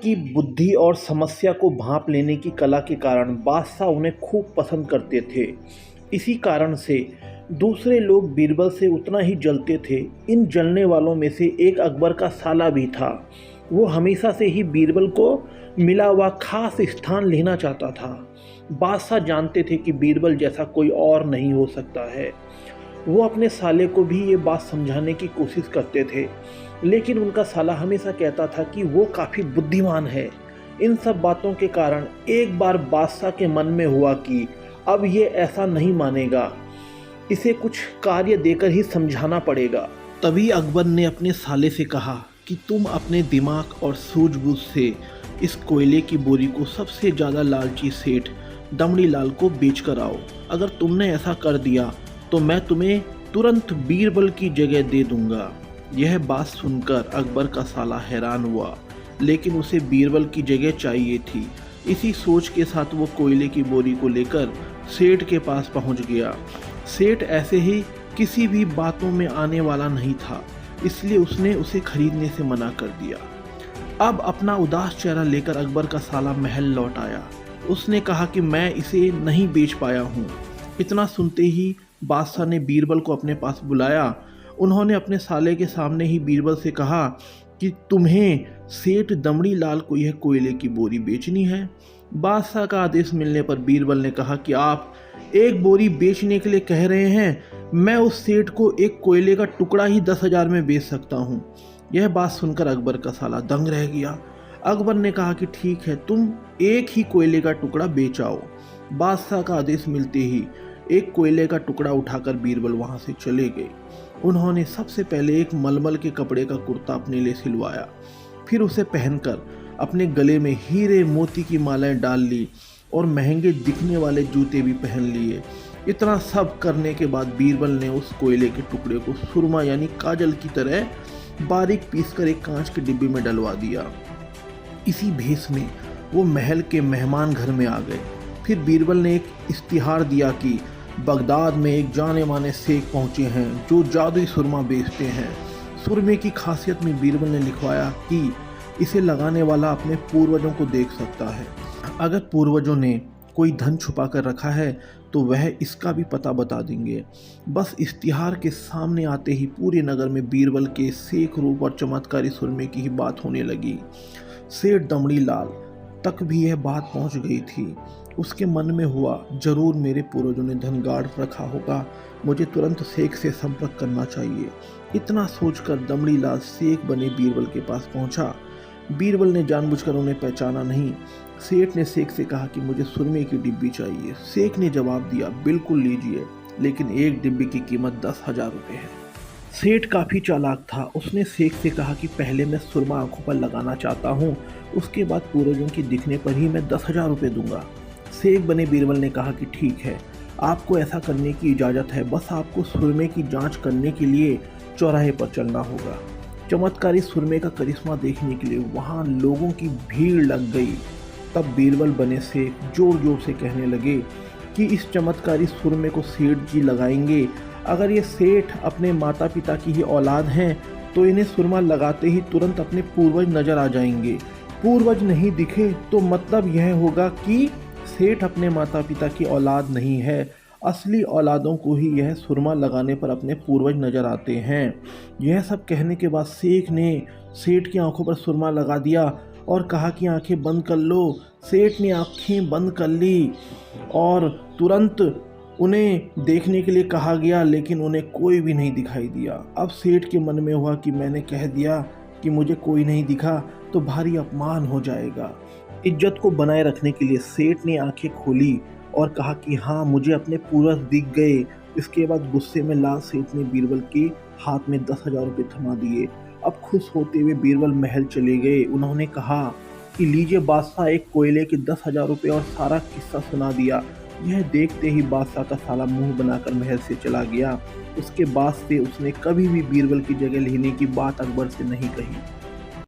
की बुद्धि और समस्या को भांप लेने की कला के कारण बादशाह उन्हें खूब पसंद करते थे। इसी कारण से दूसरे लोग बीरबल से उतना ही जलते थे। इन जलने वालों में से एक अकबर का साला भी था। वो हमेशा से ही बीरबल को मिला हुआ खास स्थान लेना चाहता था। बादशाह जानते थे कि बीरबल जैसा कोई और नहीं हो सकता है। वो अपने साले को भी ये बात समझाने की कोशिश करते थे, लेकिन उनका साला हमेशा कहता था कि वो काफ़ी बुद्धिमान है। इन सब बातों के कारण एक बार बादशाह के मन में हुआ कि अब ये ऐसा नहीं मानेगा, इसे कुछ कार्य देकर ही समझाना पड़ेगा। तभी अकबर ने अपने साले से कहा कि तुम अपने दिमाग और सूझबूझ से इस कोयले की बोरी को सबसे ज़्यादा लालची सेठ दमड़ी लाल को बेच कर आओ। अगर तुमने ऐसा कर दिया तो मैं तुम्हें तुरंत बीरबल की जगह दे दूंगा। यह बात सुनकर अकबर का साला हैरान हुआ, लेकिन उसे बीरबल की जगह चाहिए थी। इसी सोच के साथ वो कोयले की बोरी को लेकर सेठ के पास पहुंच गया। सेठ ऐसे ही किसी भी बातों में आने वाला नहीं था, इसलिए उसने उसे खरीदने से मना कर दिया। अब अपना उदास चेहरा लेकर अकबर का साला महल लौट आया। उसने कहा कि मैं इसे नहीं बेच पाया हूँ। इतना सुनते ही बादशाह ने बीरबल को अपने पास बुलाया। उन्होंने अपने साले के सामने ही बीरबल से कहा कि तुम्हें सेठ दमड़ी लाल को यह कोयले की बोरी बेचनी है। बादशाह का आदेश मिलने पर बीरबल ने कहा कि आप एक बोरी बेचने के लिए कह रहे हैं, मैं उस सेठ को एक कोयले का टुकड़ा ही 10,000 में बेच सकता हूँ। यह बात सुनकर अकबर का साला दंग रह गया। अकबर ने कहा कि ठीक है, तुम एक ही कोयले का टुकड़ा बेच आओ। बादशाह का आदेश मिलते ही एक कोयले का टुकड़ा उठाकर बीरबल वहां से चले गए। उन्होंने सबसे पहले एक मलमल के कपड़े का कुर्ता अपने लिए सिलवाया, फिर उसे पहनकर अपने गले में हीरे मोती की मालाएं डाल ली और महंगे दिखने वाले जूते भी पहन लिए। इतना सब करने के बाद बीरबल ने उस कोयले के टुकड़े को सुरमा यानी काजल की तरह बारीक पीसकर एक कांच के डिब्बे में डलवा दिया। इसी भेष में वो महल के मेहमान घर में आ गए। फिर बीरबल ने एक इश्तिहार दिया कि बगदाद में एक जाने माने शेख पहुंचे हैं जो जादुई सुरमा बेचते हैं। सुरमे की खासियत में बीरबल ने लिखवाया कि इसे लगाने वाला अपने पूर्वजों को देख सकता है। अगर पूर्वजों ने कोई धन छुपा कर रखा है तो वह इसका भी पता बता देंगे। बस इश्तिहार के सामने आते ही पूरे नगर में बीरबल के शेख रूप और चमत्कारी सुरमे की ही बात होने लगी। सेठ दमड़ी लाल तक भी यह बात पहुंच गई थी। उसके मन में हुआ, जरूर मेरे पूर्वजों ने धन गाड़ रखा होगा, मुझे तुरंत शेख से संपर्क करना चाहिए। इतना सोचकर दमड़ी लाल शेख बने बीरबल के पास पहुंचा। बीरबल ने जानबूझकर उन्हें पहचाना नहीं। सेठ ने शेख से कहा कि मुझे सुरमे की डिब्बी चाहिए। शेख ने जवाब दिया, बिल्कुल लीजिए, लेकिन एक डिब्बी की कीमत 10,000 रुपये है। सेठ काफ़ी चालाक था। उसने शेख से कहा कि पहले मैं सुरमा आंखों पर लगाना चाहता हूँ, उसके बाद पूर्वजों के दिखने पर ही मैं 10,000 रुपये दूंगा। शेख बने बीरबल ने कहा कि ठीक है, आपको ऐसा करने की इजाज़त है, बस आपको सुरमे की जांच करने के लिए चौराहे पर चलना होगा। चमत्कारी सुरमे का करिश्मा देखने के लिए वहां लोगों की भीड़ लग गई। तब बीरबल बने शेख जोर जोर से कहने लगे कि इस चमत्कारी सुरमे को सेठ जी लगाएंगे। अगर ये सेठ अपने माता पिता की ही औलाद हैं तो इन्हें सुरमा लगाते ही तुरंत अपने पूर्वज नजर आ जाएंगे। पूर्वज नहीं दिखे तो मतलब यह होगा कि सेठ अपने माता पिता की औलाद नहीं है। असली औलादों को ही यह सुरमा लगाने पर अपने पूर्वज नजर आते हैं। यह सब कहने के बाद शेख ने सेठ की आंखों पर सुरमा लगा दिया और कहा कि आंखें बंद कर लो। सेठ ने आंखें बंद कर ली और तुरंत उन्हें देखने के लिए कहा गया, लेकिन उन्हें कोई भी नहीं दिखाई दिया। अब सेठ के मन में हुआ कि मैंने कह दिया कि मुझे कोई नहीं दिखा तो भारी अपमान हो जाएगा। इज्जत को बनाए रखने के लिए सेठ ने आंखें खोली और कहा कि हाँ, मुझे अपने पूर्वज दिख गए। इसके बाद गुस्से में लाल सेठ ने बीरबल के हाथ में 10,000 रुपये थमा दिए। अब खुश होते हुए बीरबल महल चले गए। उन्होंने कहा कि लीजिए बादशाह, एक कोयले के 10,000 रुपये, और सारा किस्सा सुना दिया। यह देखते ही बादशाह का साला मुंह बनाकर महल से चला गया। उसके बाद से उसने कभी भी बीरबल की जगह लेने की बात अकबर से नहीं कही।